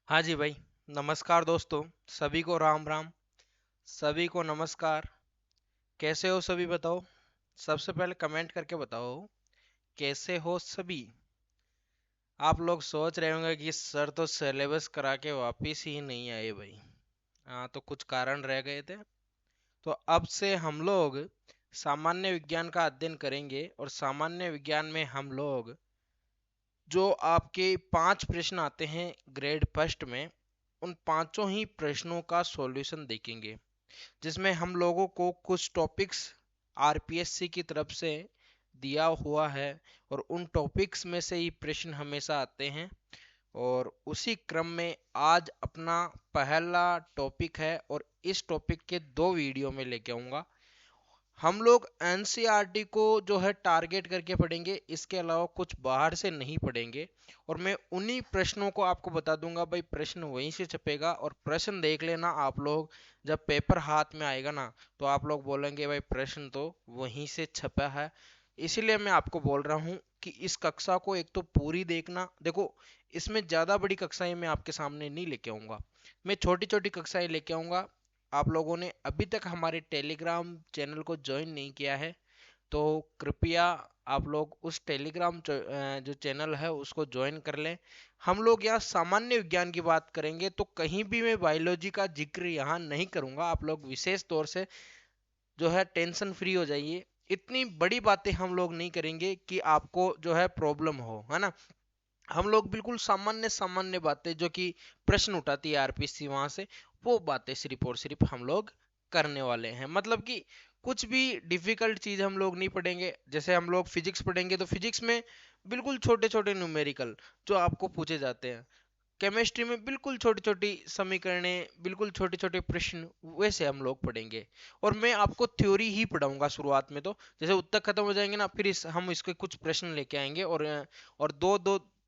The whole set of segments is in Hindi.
हाँ जी भाई। नमस्कार दोस्तों। सभी को राम राम। सभी को नमस्कार। कैसे हो सभी बताओ। सबसे पहले कमेंट करके बताओ कैसे हो सभी। आप लोग सोच रहे होंगे कि सर तो सिलेबस करा के वापिस ही नहीं आए भाई। हाँ, तो कुछ कारण रह गए थे। तो अब से हम लोग सामान्य विज्ञान का अध्ययन करेंगे और सामान्य विज्ञान में हम लोग जो आपके 5 प्रश्न आते हैं ग्रेड फर्स्ट में, उन पांचों ही प्रश्नों का सॉल्यूशन देखेंगे, जिसमें हम लोगों को कुछ टॉपिक्स आरपीएससी की तरफ से दिया हुआ है और उन टॉपिक्स में से ही प्रश्न हमेशा आते हैं। और उसी क्रम में आज अपना पहला टॉपिक है और इस टॉपिक के 2 वीडियो में लेके आऊंगा। हम लोग एनसीईआरटी को जो है टारगेट करके पढ़ेंगे, इसके अलावा कुछ बाहर से नहीं पढ़ेंगे। और मैं उन्हीं प्रश्नों को आपको बता दूंगा भाई, प्रश्न वहीं से छपेगा और प्रश्न देख लेना आप लोग। जब पेपर हाथ में आएगा ना, तो आप लोग बोलेंगे भाई प्रश्न तो वहीं से छपा है। इसीलिए मैं आपको बोल रहा हूँ कि इस कक्षा को एक तो पूरी देखना। देखो, इसमें ज्यादा बड़ी कक्षाएं मैं आपके सामने नहीं लेके आऊंगा, मैं छोटी छोटी कक्षाएं लेके आऊंगा। आप लोगों ने अभी तक हमारे टेलीग्राम चैनल को ज्वाइन नहीं किया है, तो कृपया आप लोग उस टेलीग्राम जो चैनल है उसको ज्वाइन कर लें। हम लोग यहाँ सामान्य विज्ञान की बात करेंगे, तो कहीं भी मैं बायोलॉजी का जिक्र यहाँ नहीं करूंगा। आप लोग विशेष तौर से जो है टेंशन फ्री हो जाइए। इतनी बड़ी बातें हम लोग नहीं करेंगे कि आपको जो है प्रॉब्लम हो, है ना। हम लोग बिल्कुल सामान्य सामान्य बातें जो कि प्रश्न उठाती है आरपीसी वहां से, वो बातें सिर्फ और सिर्फ हम लोग करने वाले हैं। मतलब कि कुछ भी डिफिकल्ट चीज हम लोग नहीं पढ़ेंगे। जैसे हम लोग फिजिक्स पढ़ेंगे तो फिजिक्स में बिल्कुल छोटे छोटे न्यूमेरिकल जो आपको पूछे जाते हैं। केमिस्ट्री में बिल्कुल छोटी छोटी समीकरणें, बिल्कुल छोटे छोटे प्रश्न, वैसे हम लोग पढ़ेंगे। और मैं आपको थ्योरी ही पढ़ाऊंगा शुरुआत में। तो जैसे उत्तर खत्म हो जाएंगे ना, फिर हम इसके कुछ प्रश्न लेके आएंगे और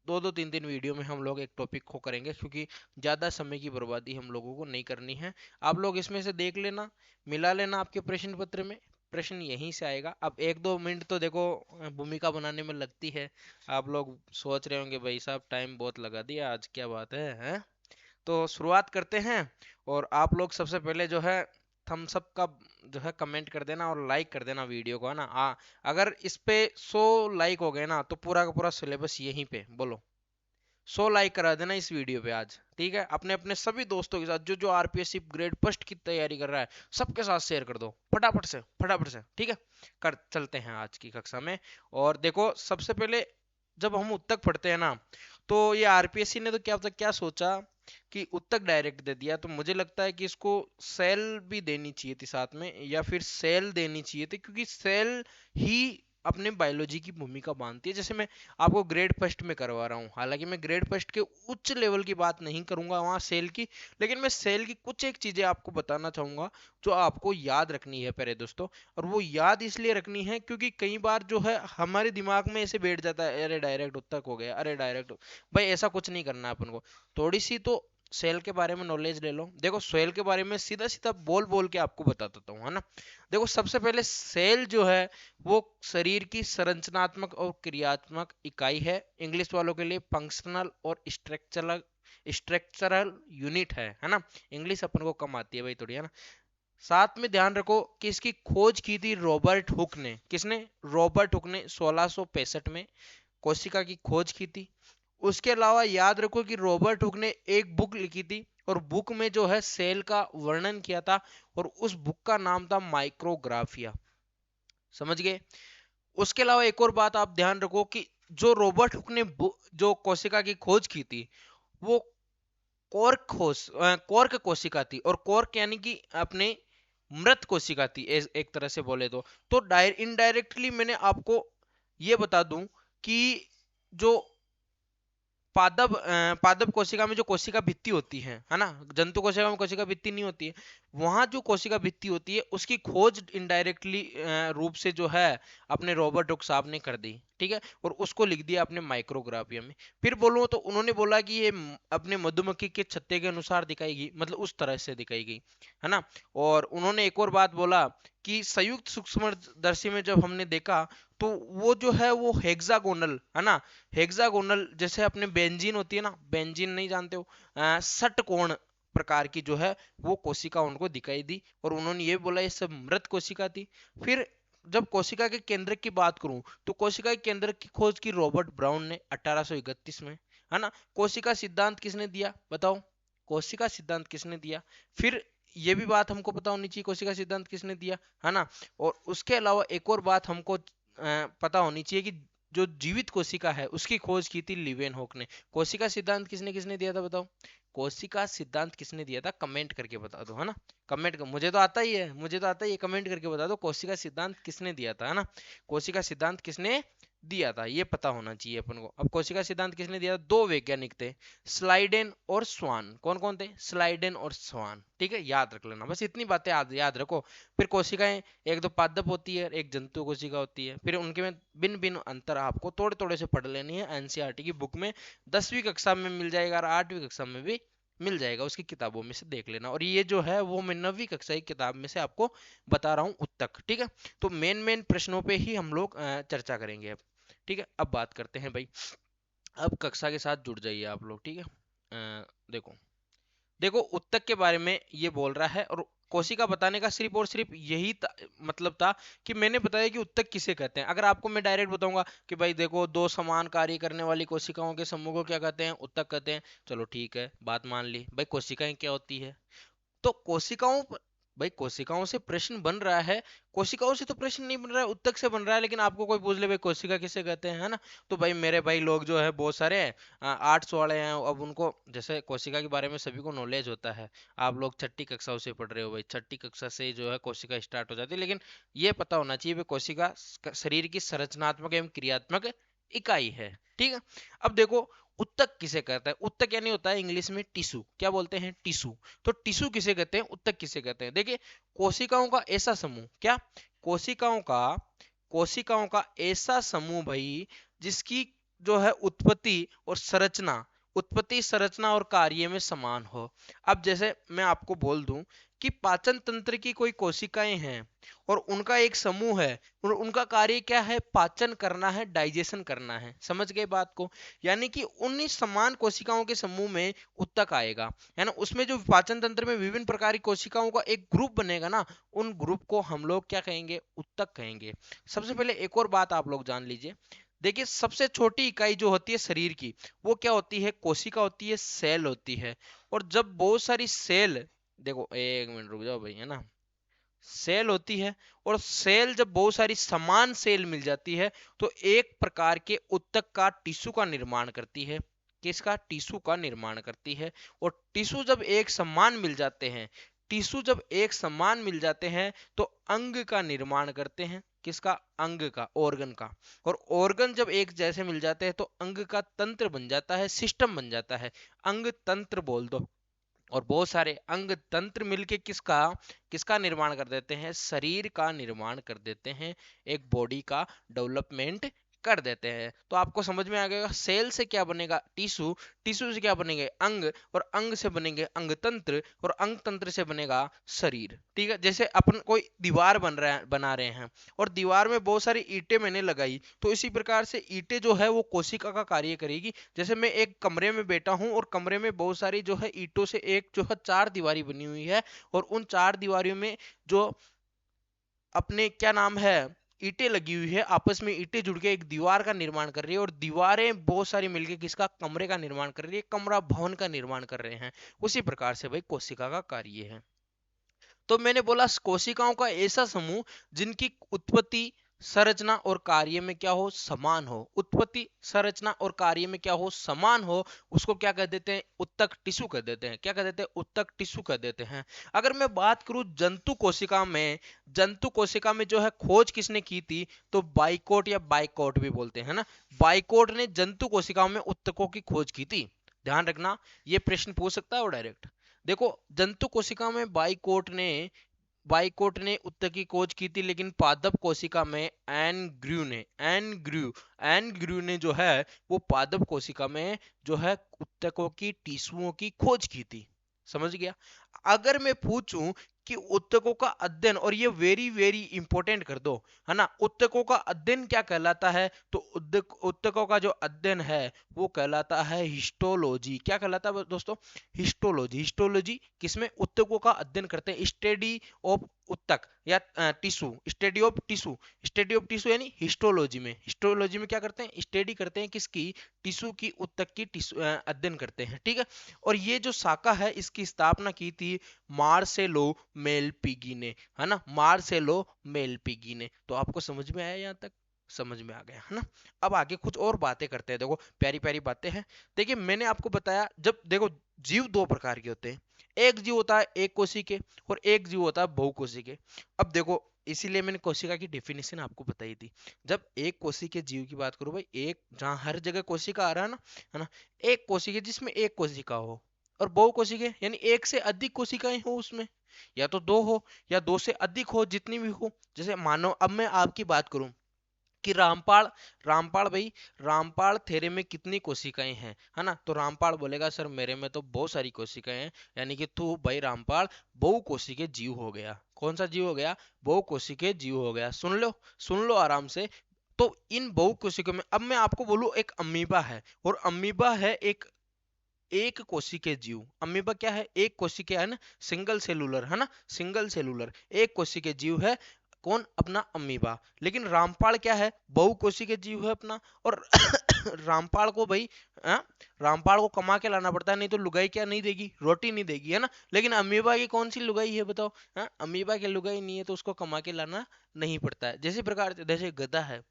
दो तीन तीन वीडियो में हम लोग एक टॉपिक को करेंगे, क्योंकि ज़्यादा समय की बर्बादी हम लोगों को नहीं करनी है। आप लोग इसमें से देख लेना, मिला लेना आपके प्रश्न पत्र में। प्रश्न यहीं से आएगा। अब 1-2 मिनट तो देखो भूमिका बनाने में लगती है। आप लोग सोच रहे होंगे भाई साहब टाइम बहुत लगा दिया आज, क्या बात है, हैं? तो शुरुआत करते हैं। और आप लोग सबसे पहले जो है थम्स अप का जो है कमेंट कर देना और लाइक कर देना वीडियो को, है ना। अगर इस पे 100 लाइक हो गए ना, तो पूरा का पूरा सिलेबस यहीं पे बोलो 100 लाइक करा देना इस वीडियो पे आज, ठीक है। अपने अपने सभी दोस्तों के साथ जो जो आरपीएससी ग्रेड फर्स्ट की तैयारी कर रहा है, सबके साथ शेयर कर दो फटाफट से, ठीक है। कर चलते हैं आज की कक्षा में। और देखो, सबसे पहले जब हम उत्तक पढ़ते हैं ना, तो ये आरपीएससी ने तो क्या सोचा कि उत्तक डायरेक्ट दे दिया। तो मुझे लगता है कि इसको सेल भी देनी चाहिए थी साथ में, या फिर सेल देनी चाहिए थी, क्योंकि सेल ही अपने बायोलॉजी की भूमिका मानती है। जैसे मैं आपको ग्रेड फर्स्ट में करवा रहा हूँ, हालांकि मैं ग्रेड फर्स्ट के उच्च लेवल की बात नहीं करूंगा वहाँ सेल की, लेकिन मैं सेल की कुछ एक चीजें आपको बताना चाहूंगा जो आपको याद रखनी है प्यारे दोस्तों। और वो याद इसलिए रखनी है क्योंकि कई बार जो है हमारे दिमाग में ऐसे बैठ जाता है, अरे डायरेक्ट उत्तक हो गया, अरे डायरेक्ट। भाई ऐसा कुछ नहीं करना है अपन को। थोड़ी सी तो सेल के बारे में नॉलेज ले लो। देखो, सेल के बारे में सीधा सीधा बोल बोल के आपको बता देता हूँ, है ना। देखो, सबसे पहले सेल जो है वो शरीर की संरचनात्मक और क्रियात्मक इकाई है। इंग्लिश वालों के लिए फंक्शनल और स्ट्रक्चरल स्ट्रक्चरल यूनिट है ना। इंग्लिश अपन को कम आती है भाई थोड़ी, है ना। साथ में ध्यान रखो कि इसकी खोज की थी रॉबर्ट हुक ने। किसने? रॉबर्ट हुक ने 1665 में कोशिका की खोज की थी। उसके अलावा याद रखो कि रॉबर्ट हुक ने एक बुक लिखी थी, और बुक में जो है सेल का वर्णन किया था, और उस बुक का नाम था माइक्रोग्राफिया। समझ गए? उसके अलावा एक और बात आप ध्यान रखो कि जो रॉबर्ट हुक ने जो कोशिका की खोज की थी, वो कॉर्क कोशिका थी। और कॉर्क यानी कि अपने मृत कोशिका थी, एक तरह से बोले तो इनडायरेक्टली मैंने आपको ये बता दूं कि जो पादप कोशिका में जो कोशिका भित्ति होती है ना। जंतु कोशिका में कोशिका भित्ति नहीं होती है। वहां जो कोशिका भित्ति होती है उसकी खोज इनडायरेक्टली रूप से जो है अपने रॉबर्ट हुक साहब ने कर दी, ठीक है। और उसको लिख दिया अपने माइक्रोग्राफिया में। फिर बोलूं तो उन्होंने बोला कि ये अपने मधुमक्खी के छत्ते के अनुसार दिखाई गई, मतलब उस तरह से दिखाई गई, है ना। और उन्होंने एक और बात बोला कि संयुक्त सूक्ष्मदर्शी में जब हमने देखा, तो वो जो है वो हेक्सागोनल है ना, हेक्सागोनल जैसे अपने बेंजीन होती है ना, बेंजीन नहीं जानते हो, षटकोण प्रकार की जो है वो कोशिका उनको दिखाई दी, और उन्होंने ये बोला ये सब मृत कोशिका थी। फिर जब कोशिका के केंद्र की बात करूं तो कोशिका के केंद्र की खोज की रॉबर्ट ब्राउन ने 1831 में, है ना। कोशिका सिद्धांत किसने दिया बताओ, कोशिका सिद्धांत किसने दिया। फिर ये भी बात हमको पता होनी चाहिए कोशिका सिद्धांत किसने दिया, है ना। और उसके अलावा एक और बात हमको पता होनी चाहिए कि जो जीवित कोशिका है उसकी खोज की थी लीवेनहॉक ने। कोशिका सिद्धांत किसने किसने दिया था बताओ, कोशिका सिद्धांत किसने दिया था, कमेंट करके बता दो, है ना। कमेंट कर, मुझे तो आता ही है, मुझे तो आता ही है, कमेंट करके बता दो कोशिका सिद्धांत किसने दिया था, है ना। कोशिका सिद्धांत किसने दिया था ये पता होना चाहिए अपन को। अब कोशिका सिद्धांत किसने दिया था, दो वैज्ञानिक थे, स्लाइडेन और स्वान। कौन कौन थे, स्लाइडेन और स्वान, ठीक है, याद रख लेना, बस इतनी बातें याद रखो। फिर कोशिकाएं एक तो पादप होती है, एक जंतु कोशिका होती है, फिर उनके में भिन्न भिन्न अंतर आपको थोड़े थोड़े से पढ़ लेनी है, एनसीईआरटी की बुक में 10वीं कक्षा में मिल जाएगा और 8वीं कक्षा में भी मिल जाएगा, उसकी किताबों में से देख लेना। और ये जो है वो मैं 9वीं कक्षा की किताब में से आपको बता रहा हूँ उत्तक, ठीक है। तो मेन मेन प्रश्नों पे ही हम लोग चर्चा करेंगे अब, ठीक है। अब बात करते हैं भाई, अब कक्षा के साथ जुड़ जाइए आप लोग, ठीक है। देखो देखो उत्तक के बारे में ये बोल रहा है, और कोशिका बताने का सिर्फ और सिर्फ यही मतलब था कि मैंने बताया कि उत्तक किसे कहते हैं। अगर आपको मैं डायरेक्ट बताऊंगा कि भाई देखो दो समान कार्य करने वाली कोशिकाओं के समूह को क्या कहते हैं, उत्तक कहते हैं, चलो ठीक है बात मान ली। भाई कोशिकाएं क्या होती है, तो कोशिकाओं भाई कोशिकाओं से प्रश्न बन रहा है, कोशिकाओं से तो प्रश्न नहीं बन रहा है, उत्तक से बन रहा है। लेकिन आपको कोई पूछ ले भाई कोशिका किसे कहते हैं, है ना, तो भाई मेरे भाई लोग जो है बहुत सारे हैं, आर्ट्स वाले हैं, अब उनको जैसे कोशिका के बारे में सभी को नॉलेज होता है। आप लोग छठी कक्षाओं से पढ़ रहे हो भाई, छठी कक्षा से जो है कोशिका स्टार्ट हो जाती है, लेकिन ये पता होना चाहिए भाई कोशिका शरीर की संरचनात्मक एवं क्रियात्मक इकाई है, ठीक है। अब देखो उत्तक किसे कहता है, उत्तक यानी होता है इंग्लिश में टिश्यू, क्या बोलते हैं टिश्यू। तो टिश्यू किसे कहते हैं, उत्तक किसे कहते हैं। देखिए कोशिकाओं का ऐसा समूह, क्या, कोशिकाओं का कोशिकाओं का ऐसा समूह भाई जिसकी जो है उत्पत्ति संरचना और कार्य में समान हो। अब जैसे मैं आपको बोल दूं कि पाचन तंत्र की कोई कोशिकाएं हैं और उनका एक समूह है, और उनका कार्य क्या है, पाचन करना है, डाइजेशन करना है, समझ गए बात को। यानी कि उन्हीं समान कोशिकाओं के समूह में उत्तक आएगा, है ना। उसमें जो पाचन तंत्र में विभिन्न प्रकार की कोशिकाओं का एक ग्रुप बनेगा ना, उन ग्रुप को हम लोग क्या कहेंगे, उत्तक कहेंगे। सबसे पहले एक और बात आप लोग जान लीजिए, देखिए सबसे छोटी इकाई जो होती है शरीर की वो क्या होती है, कोशिका होती है, सेल होती है। और जब बहुत सारी सेल, देखो एक मिनट रुक जाओ भाई, है ना, सेल होती है, और सेल जब बहुत सारी समान सेल मिल जाती है तो एक प्रकार के उत्तक का टिश्यू का निर्माण करती है, किसका, टिश्यू का निर्माण करती है। और टिश्यू जब एक समान मिल जाते हैं, टिश्यू जब एक समान मिल जाते हैं तो अंग का निर्माण करते हैं, किसका, अंग का, ऑर्गन का। और ऑर्गन जब एक जैसे मिल जाते हैं तो अंग का तंत्र बन जाता है, सिस्टम बन जाता है, अंग तंत्र बोल दो। और बहुत सारे अंग तंत्र मिलके किसका किसका निर्माण कर देते हैं, शरीर का निर्माण कर देते हैं, एक बॉडी का डेवलपमेंट कर देते हैं। तो आपको समझ में आ गया सेल से क्या बनेगा, टिश्यू, टिश्यू से क्या बनेंगे, अंग, और अंग से बनेंगे अंग तंत्र, और अंग तंत्र से बनेगा शरीर, ठीक है। जैसे अपन कोई दीवार बना रहे हैं, और दीवार में बहुत सारी ईंटें मैंने लगाई, तो इसी प्रकार से ईंटें जो है वो कोशिका का कार्य करेगी। जैसे मैं एक कमरे में बैठा हूं और कमरे में बहुत सारी जो है ईंटों से एक जो है चार दीवारी बनी हुई है, और उन चार दीवारियों में जो अपने क्या नाम है, ईंटें लगी हुई है, आपस में ईंटें जुड़ के एक दीवार का निर्माण कर रही है, और दीवारें बहुत सारी मिलकर किसका, कमरे का निर्माण कर रही है, कमरा भवन का निर्माण कर रहे हैं। उसी प्रकार से भाई कोशिका का कार्य है। तो मैंने बोला कोशिकाओं का ऐसा समूह जिनकी उत्पत्ति संरचना और कार्य में क्या हो, समान हो, उत्पत्ति संरचना और कार्य में क्या हो, समान हो, उसको क्या कह देते हैं, उत्तक टिश्यू कह देते हैं। क्या कह देते हैं, उत्तक टिश्यू कह देते हैं। अगर मैं बात करूं जंतु कोशिका में जो है खोज किसने की थी, तो बाइकोट या बाइकोट भी बोलते हैं ना, बाइकोट ने जंतु कोशिकाओं में उत्तकों की खोज की थी। ध्यान रखना, ये प्रश्न पूछ सकता है वो डायरेक्ट। देखो जंतु कोशिका में बाइकोट ने उत्तक की खोज की थी, लेकिन पादप कोशिका में एन ग्रू ने जो है वो पादप कोशिका में जो है उत्तकों की टिश्युओं की खोज की थी। समझ गया। अगर मैं पूछूं कि उत्तकों का अध्ययन, और ये वेरी वेरी इंपॉर्टेंट कर दो, है ना, उत्तकों का अध्ययन क्या कहलाता है, तो उत्तकों का जो अध्ययन है वो कहलाता है हिस्टोलॉजी। क्या कहलाता है दोस्तों, हिस्टोलॉजी। हिस्टोलॉजी किसमें, उत्तकों का अध्ययन करते हैं, स्टडी ऑफ उत्तक या tissue, study of tissue, study of tissue यानी हिस्टोलॉजी में। हिस्टोलॉजी में क्या करते हैं, स्टडी करते हैं किसकी, टिश्यू की, उत्तक की अध्ययन करते हैं, ठीक है। और ये जो शाखा है इसकी स्थापना की थी मार्सेलो मेलपिगी ने, है ना, मार्सेलो मेलपिगी ने। तो आपको समझ में आया, यहाँ तक समझ में आ गया है ना। अब आगे कुछ और बातें करते हैं, देखो प्यारी प्यारी बातें हैं। देखिए मैंने आपको बताया, जब देखो जीव दो प्रकार के होते हैं, एक जीव होता है एक कोशिकी के, और एक जीव होता है बहुकोशिकीय के। अब देखो इसीलिए मैंने कोशिका की डेफिनेशन आपको बताई थी। जब एक कोशिकीय जीव की बात करूं भाई, एक जहां हर जगह कोशिका आ रहा है ना, एक कोशिकीय जिसमें एक कोशिका हो, और बहुकोशिकीय यानी एक से अधिक कोशिकाएं हो उसमें, या तो दो हो या दो से अधिक हो, जितनी भी हो। जैसे मानो अब मैं आपकी बात करूं कि रामपाल, रामपाल भाई, रामपाल थेरे में कितनी कोशिकाएं हैं, है ना, तो रामपाल बोलेगा सर मेरे में तो बहुत सारी कोशिकाएं हैं, यानी कि तू भाई रामपाल बहुकोशिकीय जीव हो गया। कौन सा जीव हो गया, बहुकोशिकीय जीव हो गया। सुन लो, सुन लो आराम से। तो इन बहुकोशिकों में अब मैं आपको बोलूं, एक अमीबा है, और अमीबा है एक एक कोशिकीय जीव। अमीबा क्या है, एक कोशिकीय है ना, सिंगल सेलुलर, है ना, सिंगल सेलुलर एक कोशिकीय जीव है, कौन, अपना अमीबा। लेकिन रामपाल क्या है, बहुकोशिकीय जीव है अपना। और रामपाल को भाई, हाँ, रामपाल को कमा के लाना पड़ता है, नहीं तो लुगाई क्या नहीं देगी, रोटी नहीं देगी, है ना। लेकिन अमीबा की कौन सी लुगाई है बताओ, हाँ, अमीबा की लुगाई नहीं है, तो उसको कमा के लाना नहीं पड़ता है। जैसे प्रकार जैसे गधा है,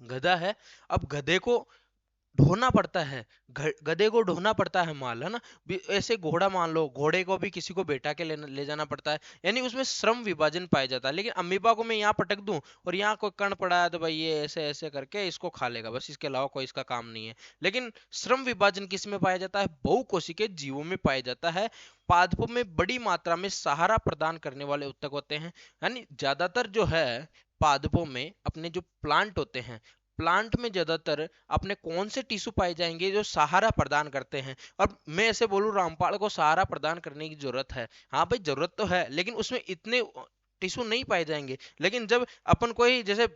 गधा है, अब गधे को ढोना पड़ता है, गधे को ढोना पड़ता है माल, है ना। ऐसे घोड़ा मान लो, घोड़े को भी किसी को बैठा के ले जाना पड़ता है, यानी उसमें श्रम विभाजन पाया जाता है। लेकिन अमीबा को मैं यहाँ पटक दूं और यहाँ कोई कण पड़ा है तो भाई ये ऐसे ऐसे करके इसको खा लेगा, बस इसके अलावा कोई इसका काम नहीं है। लेकिन श्रम विभाजन किस में पाया जाता है, बहुकोशिकीय जीवों में पाया जाता है। पादपों में बड़ी मात्रा में सहारा प्रदान करने वाले उत्तक होते हैं, यानी ज्यादातर जो है पादपों में अपने जो प्लांट होते हैं, प्लांट में ज्यादातर अपने कौन से टिश्यू पाए जाएंगे जो सहारा प्रदान करते हैं। और मैं ऐसे बोलूं, रामपाल को सहारा प्रदान करने की जरूरत है, हाँ भाई जरूरत तो है, लेकिन उसमें इतने टिश्यू नहीं पाए जाएंगे। लेकिन जब अपन कोई जैसे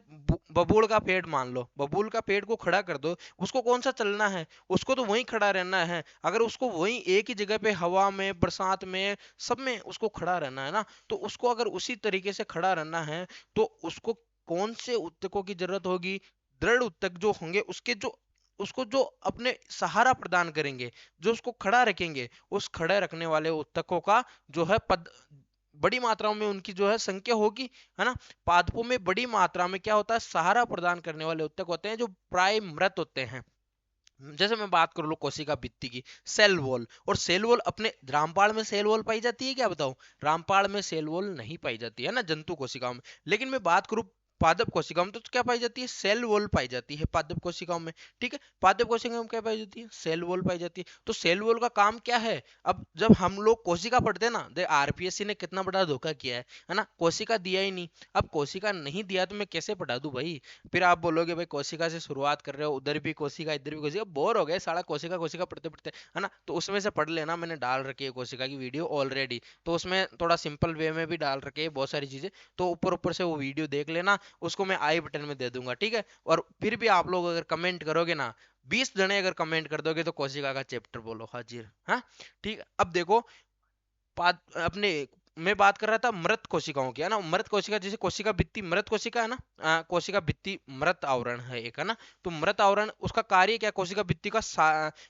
बबूल का पेड़ मान लो, बबूल का पेड़ को खड़ा कर दो, उसको कौन सा चलना है, उसको तो वहीं खड़ा रहना है। अगर उसको वहीं एक ही जगह पे हवा में, बरसात में, सब में उसको खड़ा रहना है ना, तो उसको अगर उसी तरीके से खड़ा रहना है तो उसको कौन से उत्तकों की जरूरत होगी, दृढ़ उत्तक जो होंगे, उसके जो उसको जो अपने सहारा प्रदान करेंगे, जो उसको खड़ा रखेंगे, उस खड़े रखने वाले उत्तकों का जो है पद, बड़ी मात्रा में उनकी जो है संख्या होगी, है ना। पादपों में बड़ी मात्रा में क्या होता है, सहारा प्रदान करने वाले उत्तक होते हैं जो प्राय मृत होते हैं। जैसे मैं बात कर लो कोशिका भित्ति की, सेल वॉल, और सेल वॉल अपने रामपाल में सेल वॉल पाई जाती है क्या बताओ, रामपाल में सेल वॉल नहीं पाई जाती है ना, जंतु कोशिकाओं में। लेकिन मैं बात करूं पादप कोशिकाओं में, तो क्या पाई जाती है, सेल वॉल पाई जाती है पादप कोशिकाओं में, ठीक है। पादप कोशिकाओं में क्या पाई जाती है, सेल वॉल पाई जाती है। तो सेल वॉल का काम क्या है, अब जब हम लोग कोशिका पढ़ते हैं ना, देख आरपीएससी ने कितना बड़ा धोखा किया है ना, कोशिका दिया ही नहीं। अब कोशिका नहीं दिया तो मैं कैसे पढ़ा दूं भाई। फिर आप बोलोगे भाई कोशिका से शुरुआत कर रहे हो, उधर भी कोशिका इधर भी कोशिका, बोर हो गए सारा कोशिका कोशिका पढ़ते पढ़ते, है ना। तो उसमें से पढ़ लेना, मैंने डाल रखी है कोशिका की वीडियो ऑलरेडी, तो उसमें थोड़ा सिंपल वे में भी डाल रखे है बहुत सारी चीजें, तो ऊपर ऊपर से वो वीडियो देख लेना, उसको मैं आई बटन में दे दूंगा, ठीक है। और फिर भी आप लोग अगर कमेंट करोगे ना, 20 जने अगर कमेंट कर दोगे तो कोशिका का चैप्टर बोलो हाजिर, हाँ ठीक है। अब देखो अपने मैं बात कर रहा था मृत कोशिकाओं की, है ना। मृत कोशिका जैसे कोशिका भित्ति मृत कोशिका है ना, कोशिका भित्ति मृत आवरण है एक, है ना। तो मृत आवरण उसका कार्य क्या, कोशिका भित्ति का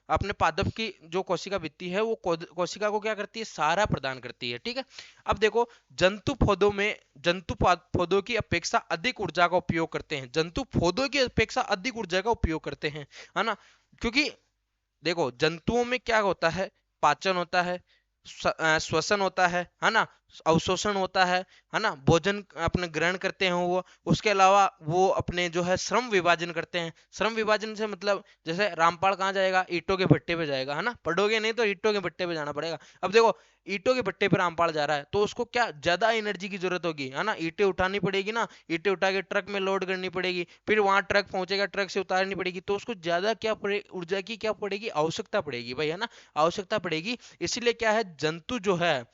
अपने पादप की जो कोशिका भित्ति है वो कोशिका को क्या करती है, सहारा प्रदान करती है, ठीक है। अब देखो जंतु पौधों में, जंतु पौधों की अपेक्षा अधिक ऊर्जा का उपयोग करते हैं, जंतु पौधों की अपेक्षा अधिक ऊर्जा का उपयोग करते हैं, है ना। क्योंकि देखो जंतुओं में क्या होता है, पाचन होता है, श्वसन होता है ना, अवशोषण होता है ना, भोजन अपने ग्रहण करते हैं वो, उसके अलावा वो अपने जो है श्रम विभाजन करते हैं। श्रम विभाजन से मतलब जैसे रामपाल कहाँ जाएगा, ईंटों के भट्टे पे जाएगा, है ना, पढ़ोगे नहीं तो ईंटों के भट्टे पे जाना पड़ेगा। अब देखो ईंटों के भट्टे पे रामपाल जा रहा है तो उसको क्या ज्यादा एनर्जी की जरूरत होगी, है ना, ईंटें उठानी पड़ेगी ना, ईंटें उठा के ट्रक में लोड करनी पड़ेगी, फिर वहां ट्रक पहुंचेगा, ट्रक से उतारनी पड़ेगी, तो उसको ज्यादा क्या ऊर्जा की क्या पड़ेगी, आवश्यकता पड़ेगी भाई, है ना, आवश्यकता पड़ेगी। इसीलिए क्या है, जंतु जो है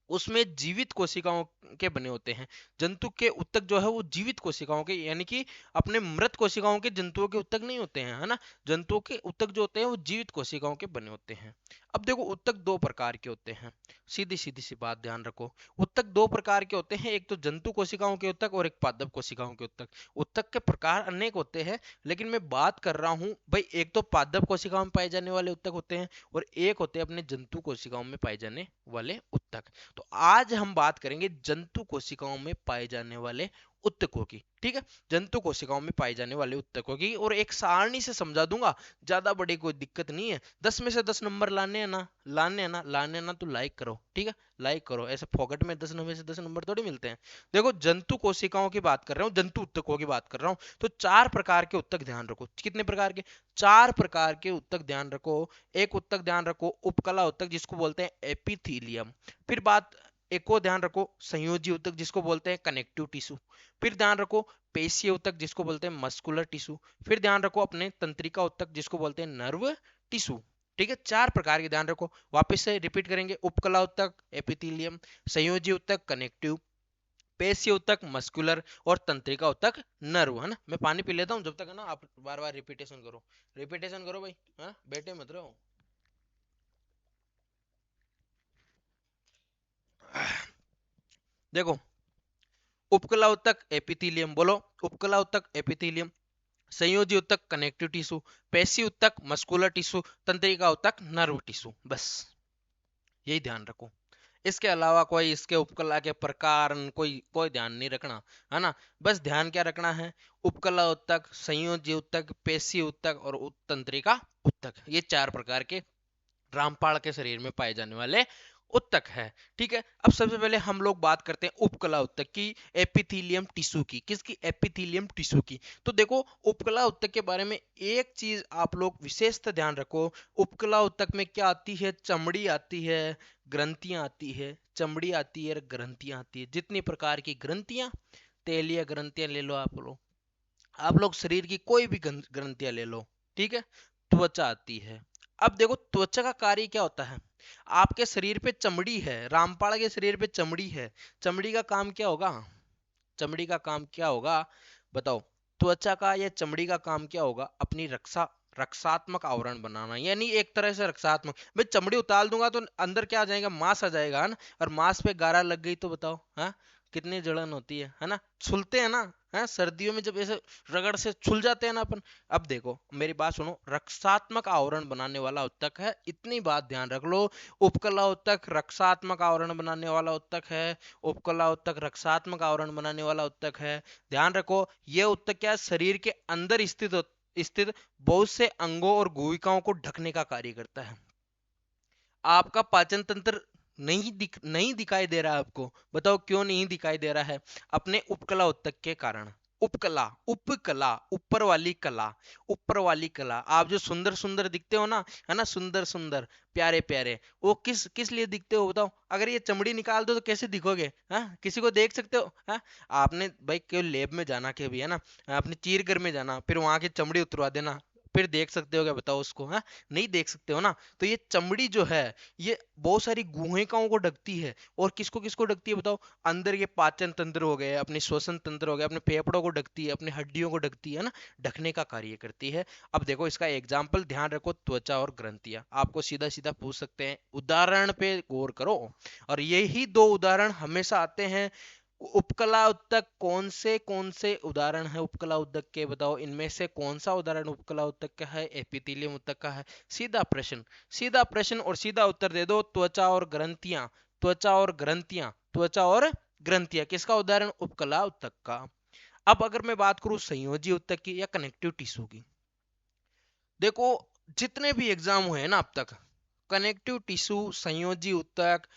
उसमें जीवित कोशिकाओं के बने होते हैं। जंतु के उत्तक जो है वो जीवित कोशिकाओं के, यानी कि अपने मृत कोशिकाओं के जंतुओं के उत्तक नहीं होते हैं, है ना। जंतुओं के उत्तक जो होते हैं वो जीवित कोशिकाओं के बने होते हैं। अब देखो उत्तक दो प्रकार के होते हैं, सीधी सीधी सी बात ध्यान रखो। उत्तक दो प्रकार के होते हैं, एक तो जंतु कोशिकाओं के उत्तक और एक पादप कोशिकाओं के उत्तक। उत्तक के प्रकार अनेक होते हैं, लेकिन मैं बात कर रहा हूं भाई, एक तो पादप कोशिकाओं में पाए जाने वाले उत्तक होते हैं और एक होते हैं अपने जंतु कोशिकाओं में पाए जाने वाले उत्तक। तो आज हम बात करेंगे जंतु कोशिकाओं में पाए जाने वाले उत्तकों की, ठीक है। जंतु कोशिकाओं में पाए जाने वाले उत्तकों की, और एक सारणी से समझा दूंगा, ज्यादा बड़ी कोई दिक्कत नहीं है। 10 में से 10 नंबर लाने हैं ना, लाने हैं ना, तो लाइक करो, ठीक है। लाइक करो, ऐसे फोकट में 10 में से 10 नंबर थोड़ी मिलते हैं। देखो जंतु कोशिकाओं की बात कर रहा हूँ, जंतु उत्तकों की बात कर रहा हूँ, तो 4 प्रकार के उत्तक ध्यान रखो। कितने प्रकार के? 4 प्रकार के उत्तक ध्यान रखो। एक उत्तक ध्यान रखो उपकला उत्तक, जिसको बोलते हैं एपिथीलियम। फिर बात एक और ध्यान रखो संयोजी उत्तक, जिसको बोलते हैं कनेक्टिव टिश्यू। फिर ध्यान रखो पेशीय उत्तक, जिसको बोलते हैं मस्कुलर टिश्यू। फिर ध्यान रखो अपने तंत्रिका उत्तक, जिसको बोलते हैं नर्व टिश्यू। ठीक है, 4 प्रकार के ध्यान रखो। वापस से रिपीट करेंगे, उपकला उत्तक एपिथीलियम, संयोजी उत्तक कनेक्टिव, पेशीय उत्तक मस्कुलर, और तंत्रिका उत्तक नर्व, है ना। मैं पानी पी लेता हूँ जब तक, है ना, आप बार बार रिपीटेशन करो, रिपीटेशन करो भाई, है ना, बैठे मत रहो। देखो उपकला उत्तक एपिथीलियम, बोलो उपकला उत्तक एपिथीलियम, संयोजी उत्तक कनेक्टिव टिश्यू, पेशी उत्तक मस्कुलर टिश्यू, तंत्रिका उत्तक नर्व टिश्यू। बस यही ध्यान रखो, इसके अलावा कोई इसके उपकला के प्रकार कोई कोई ध्यान नहीं रखना, है ना। बस ध्यान क्या रखना है, उपकला उत्तक, संयोजी उत्तक, पेशी उत्तक और तंत्रिका उत्तक, ये 4 प्रकार के रामपाल के शरीर में पाए जाने वाले उत्तक है। ठीक है, अब सबसे पहले हम लोग बात करते हैं उपकला उत्तक की, एपिथीलियम टिश्यू की। किसकी? एपिथीलियम टिश्यू की। तो देखो उपकला उत्तक के बारे में एक चीज आप लोग विशेषता ध्यान रखो। उपकला उत्तक में क्या आती है? चमड़ी आती है, ग्रंथियां आती है, चमड़ी आती है, ग्रंथियां आती है। जितनी प्रकार की ग्रंथियां, तेलीय ग्रंथियां ले लो, आप लोग शरीर की कोई भी ग्रंथियां ले लो, ठीक है। त्वचा आती है। अब देखो त्वचा का कार्य क्या होता है। आपके शरीर पे चमड़ी है, रामपाल के शरीर पे चमड़ी है, चमड़ी का काम क्या होगा? चमड़ी का काम क्या होगा बताओ? त्वचा का या चमड़ी का काम क्या होगा? अपनी रक्षात्मक आवरण बनाना, यानी एक तरह से रक्षात्मक। मैं चमड़ी उतार दूंगा तो अंदर क्या आ जाएगा? मांस आ जाएगा, है ना। और मांस पे गारा लग गई तो बताओ, हाँ, कितनी जलन होती है ना। छुलते हैं ना, है, सर्दियों में जब ऐसे रगड़ से छुल जाते हैं ना अपन। अब देखो मेरी बात सुनो, रक्षात्मक आवरण बनाने वाला उत्तक है, इतनी बात ध्यान रख लो। उपकला उत्तक रक्षात्मक आवरण बनाने वाला उत्तक है, उपकला उत्तक रक्षात्मक आवरण बनाने वाला उत्तक है। ध्यान रखो ये उत्तक क्या, शरीर के अंदर स्थित बहुत से अंगों और गुहिकाओं को ढकने का कार्य करता है। आपका पाचन तंत्र नहीं दिखाई दे रहा है आपको, बताओ क्यों नहीं दिखाई दे रहा है? अपने उपकला उत्तक के कारण। उपकला, उपकला, ऊपर वाली कला। आप जो सुंदर सुंदर दिखते हो ना, है ना, सुंदर सुंदर, प्यारे प्यारे, वो किस किस लिए दिखते हो बताओ? अगर ये चमड़ी निकाल दो तो कैसे दिखोगे? हाँ, किसी को देख सकते हो? हाँ, आपने भाई केवल लैब में जाना के भी, है ना, अपने चीर घर में जाना, फिर वहां की चमड़ी उतरवा देना, फिर देख सकते हो क्या बताओ उसको? हाँ, नहीं देख सकते हो ना। तो ये चमड़ी जो है, ये बहुत सारी गुहिकाओं को ढकती है। और किसको किसको ढकती है बताओ? अंदर के पाचन तंत्र हो गए, अपने श्वसन तंत्र हो गए, अपने फेफड़ों को ढकती है, अपने हड्डियों को ढकती है ना, ढकने का कार्य करती है। अब देखो इसका एग्जाम्पल ध्यान रखो, त्वचा और ग्रंथियां। आपको सीधा सीधा पूछ सकते हैं, उदाहरण पे गौर करो। और यही 2 उदाहरण हमेशा आते हैं। उपकला उत्तक कौन से उदाहरण है उपकला उत्तक के बताओ? इनमें से कौन सा उदाहरण उपकला उत्तक का है, एपिथेलियम उत्तक का है? सीधा प्रश्न, सीधा प्रश्न और सीधा उत्तर दे दो, त्वचा और ग्रंथियां, त्वचा और ग्रंथियां, त्वचा और ग्रंथियां। किसका उदाहरण? उपकला उत्तक का। अब अगर मैं बात करूं संयोजी उत्तक की या कनेक्टिव टिश्यू की, देखो जितने भी एग्जाम हुए हैं ना अब तक, कनेक्टिव टिश्यू, संयोजी उत्तक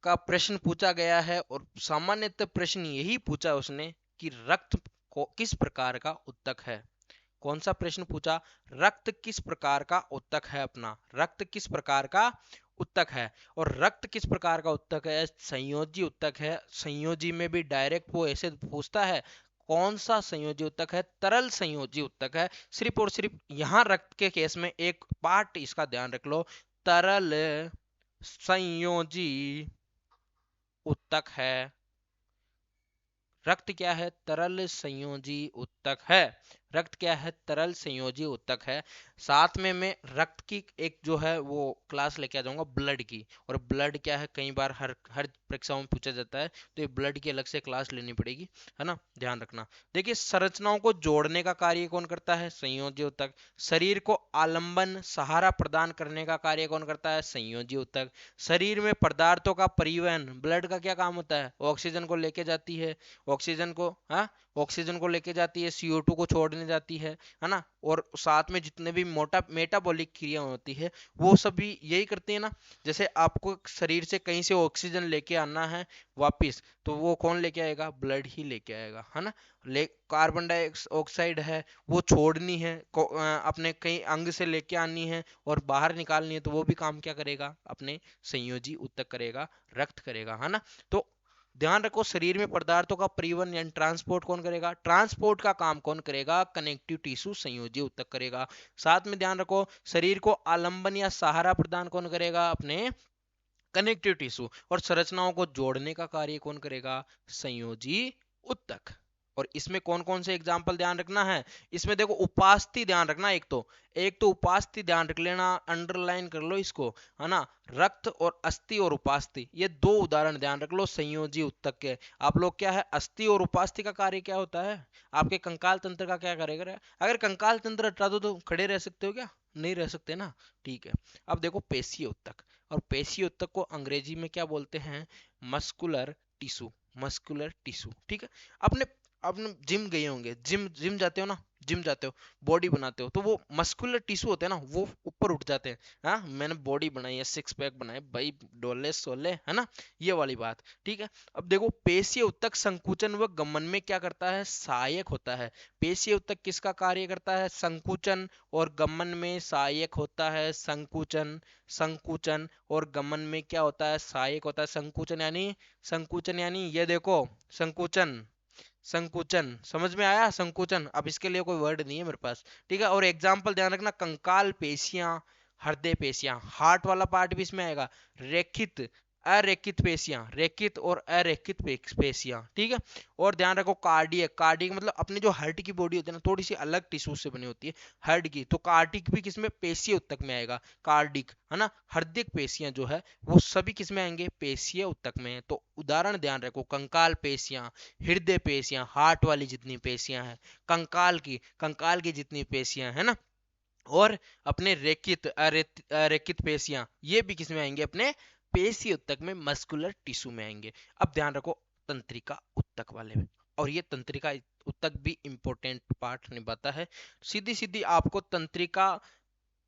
का प्रश्न पूछा गया है। और सामान्यतः प्रश्न यही पूछा उसने कि रक्त को किस प्रकार का उत्तक है। कौन सा प्रश्न पूछा? रक्त किस प्रकार का उत्तक है अपना, रक्त किस प्रकार का उत्तक है। और रक्त किस प्रकार का उत्तक है? संयोजी उत्तक है। संयोजी में भी डायरेक्ट वो ऐसे पूछता है, कौन सा संयोजी उत्तक है? तरल संयोजी उत्तक है। सिर्फ और सिर्फ यहां रक्त के केस में एक पार्ट इसका ध्यान रख लो, तरल संयोजी उत्तक है। रक्त क्या है? तरल संयोजी उत्तक है। रक्त क्या है? तरल संयोजी उत्तक है। साथ में मैं रक्त की एक जो है वो क्लास लेके आ जाऊंगा ब्लड की। और ब्लड क्या है, कई बार हर हर परीक्षाओं में पूछा जाता है, तो ये ब्लड की अलग से क्लास लेनी पड़ेगी, है ना, ध्यान रखना। देखिए, संरचनाओं को जोड़ने का कार्य कौन करता है? संयोजी उत्तक। शरीर को आलंबन सहारा प्रदान करने का कार्य कौन करता है? संयोजी उत्तक। शरीर में पदार्थों का परिवहन, ब्लड का क्या काम होता है? ऑक्सीजन को लेके जाती है, ऑक्सीजन को, हाँ, ऑक्सीजन को लेके जाती है, CO2 को छोड़ने जाती है ना। और साथ में जितने भी मोटा मेटाबॉलिक क्रिया होती है वो सभी यही करती है ना। जैसे आपको शरीर से कहीं से ऑक्सीजन लेके आना है वापिस, तो वो कौन लेके आएगा? ब्लड ही लेके आएगा, है ना। कार्बन डाइऑक्साइड है वो छोड़नी है, अपने कहीं अंग से लेके आनी है और बाहर निकालनी है, तो वो भी काम क्या करेगा? अपने संयोजी उत्तक करेगा, रक्त करेगा, है ना। तो ध्यान रखो, शरीर में पदार्थों का परिवहन यानी ट्रांसपोर्ट कौन करेगा? ट्रांसपोर्ट का काम कौन करेगा? कनेक्टिव टिश्यू संयोजी उत्तक करेगा। साथ में ध्यान रखो, शरीर को आलंबन या सहारा प्रदान कौन करेगा? अपने कनेक्टिव टिश्यू। और संरचनाओं को जोड़ने का कार्य कौन करेगा? संयोजी उत्तक। और इसमें कौन कौन से एग्जाम्पल ध्यान रखना है? इसमें देखो, उपास्थि ध्यान रखना। एक तो उपास्थि ध्यान रख लेना, अंडरलाइन कर लो इसको, है ना। रक्त और अस्थि और उपास्थि, ये दो उदाहरण ध्यान रख लो संयोजी उत्तक के। आप लोग क्या है, अस्थि और उपास्थि का कार्य क्या होता है? आपके कंकाल तंत्र का क्या करेगा? अगर कंकाल तंत्र हटा दो तो खड़े रह सकते हो क्या? नहीं रह सकते ना। ठीक है। अब देखो, पेशीय उत्तक। और पेशीय ऊतक को अंग्रेजी में क्या बोलते हैं? Muscular tissue. मस्कुलर टिश्यू, ठीक है। आपने आपने जिम गए होंगे, जिम जिम जाते हो ना, जिम जाते हो, बॉडी बनाते हो, तो वो मस्कुलर टिश्यू होते हैं ना, वो ऊपर उठ जाते हैं। हाँ, मैंने बॉडी बनाई है, सिक्स पैक बनाए भाई, डोले सोले, है ना, ये वाली बात। ठीक है। अब देखो, पेशीय ऊतक संकुचन व गमन में क्या करता है? सहायक होता है। पेशीय ऊतक किसका कार्य करता है? संकुचन और गमन में सहायक होता है। संकुचन, संकुचन और गमन में क्या होता है? सहायक होता है। संकुचन यानी ये देखो, संकुचन, संकुचन समझ में आया? संकुचन। अब इसके लिए कोई वर्ड नहीं है मेरे पास, ठीक है। और एग्जाम्पल ध्यान रखना, कंकाल पेशियां, हृदय पेशियां, हार्ट वाला पार्ट भी इसमें आएगा। रेखित, अरेखित पेशियां, रेखित और अरेखित पेशियां, ठीक है। और ध्यान रखो, कार्डियक, कार्डियक मतलब अपनी जो हार्ट की बॉडी होती है ना, थोड़ी सी अलग टिश्यू से बनी होती है हार्ट की, तो कार्डिक भी किसमें? पेशीय ऊतक में आएगा। कार्डिक, है ना। हृदय पेशियां जो है वो सभी किसमें आएंगे? पेशीय ऊतक में। तो उदाहरण ध्यान रखो, कंकाल पेशियां, हृदय पेशियां, हार्ट वाली जितनी पेशियां हैं, कंकाल की जितनी पेशियां है ना, और अपने रेखित अरेखित पेशियां, ये भी किसमें आएंगे? अपने पेशीय ऊतक में, मस्कुलर टिश्यू में आएंगे। अब ध्यान रखो, तंत्रिका ऊतक वाले में, और ये तंत्रिका ऊतक भी इंपॉर्टेंट पार्ट निभाता है। सीधी सीधी आपको तंत्रिका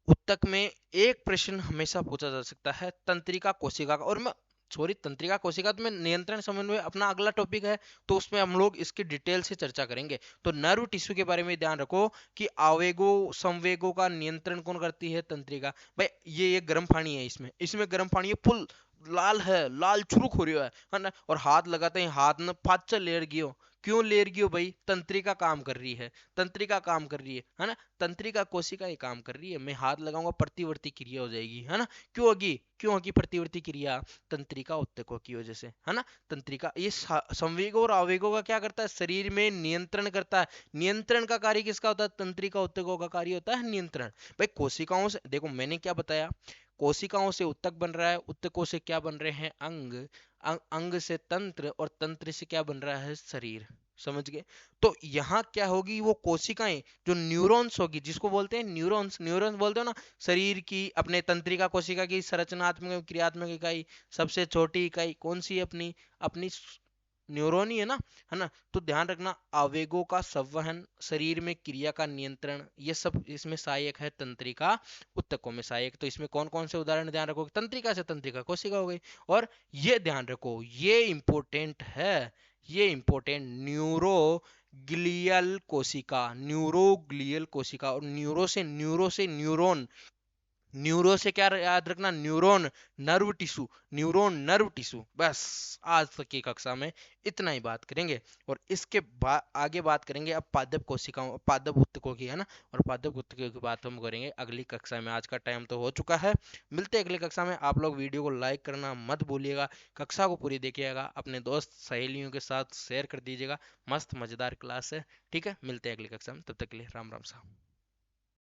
ऊतक में एक प्रश्न हमेशा पूछा जा सकता है, तंत्रिका कोशिका का। और मैं सॉरी, तंत्रिका कोशिका तो मैं नियंत्रण समन्वय अपना अगला टॉपिक है, तो उसमें हम लोग इसकी डिटेल से चर्चा करेंगे। तो नर्व टिश्यू के बारे में ध्यान रखो कि आवेगों संवेगों का नियंत्रण कौन करती है? तंत्रिका। भाई, ये गर्म पानी है, इसमें इसमें गर्म पानी है, फुल लाल है, लाल चुरुक हो रहा है ना, और हाथ लगाते हैं, हाथ में फाचा लेर गियो। क्यों लेर गियो भाई? तंत्रिका काम कर रही है, तंत्रिका काम कर रही है ना। तंत्रिका कोशिका ये काम कर रही है, मैं हाथ लगाऊंगा, प्रतिवर्ती क्रिया हो जाएगी, है ना। क्यों होगी प्रतिवर्ती क्रिया? तंत्रिका ऊतकों की वजह से, है ना। तंत्रिका ये संवेगों और आवेगों का क्या करता है? शरीर में नियंत्रण करता है। नियंत्रण का कार्य किसका होता है? तंत्रिका ऊतकों का कार्य होता है नियंत्रण। भाई, कोशिकाओं से देखो, मैंने क्या बताया, कोशिकाओं से ऊतक बन रहा है, ऊतकों से क्या बन रहे हैं? अंग, अंग से तंत्र, और तंत्र से क्या बन रहा है? शरीर। समझ गए? तो यहाँ क्या होगी? वो कोशिकाएं जो न्यूरॉन्स होगी, जिसको बोलते हैं न्यूरॉन्स, न्यूरॉन्स बोलते हो ना, शरीर की, अपने तंत्रिका कोशिका की संरचनात्मक क्रियात्मक इकाई, सबसे छोटी इकाई कौन सी है? अपनी अपनी न्यूरॉन ही है ना। तो ध्यान रखना, आवेगों का संवहन, शरीर में क्रिया का नियंत्रण, ये सब इसमें सहायक है तंत्रिका ऊतकों में सहायक। तो इसमें कौन कौन से उदाहरण ध्यान रखो? तंत्रिका से तंत्रिका कोशिका हो गई। और ये ध्यान रखो, ये इंपॉर्टेंट है, ये इंपॉर्टेंट, न्यूरोग्लियल कोशिका, न्यूरोग्लियल कोशिका। और न्यूरो से न्यूरॉन, न्यूरो से क्या याद रखना, neuron nerve tissue, neuron nerve tissue. बस आज तक की कक्षा में इतना ही बात करेंगे, और इसके आगे बात करेंगे अब पादप कोशिकाओं, पादप ऊतकों की, है ना। और पादप ऊतकों की बात हम करेंगे अगली कक्षा में। आज का टाइम तो हो चुका है, मिलते हैं अगली कक्षा में। आप लोग वीडियो को लाइक करना मत भूलिएगा, कक्षा को पूरी देखिएगा, अपने दोस्त सहेलियों के साथ शेयर कर दीजिएगा। मस्त मजेदार क्लास है, ठीक है। मिलते हैं अगली कक्षा में, तब तक के लिए राम राम साहब।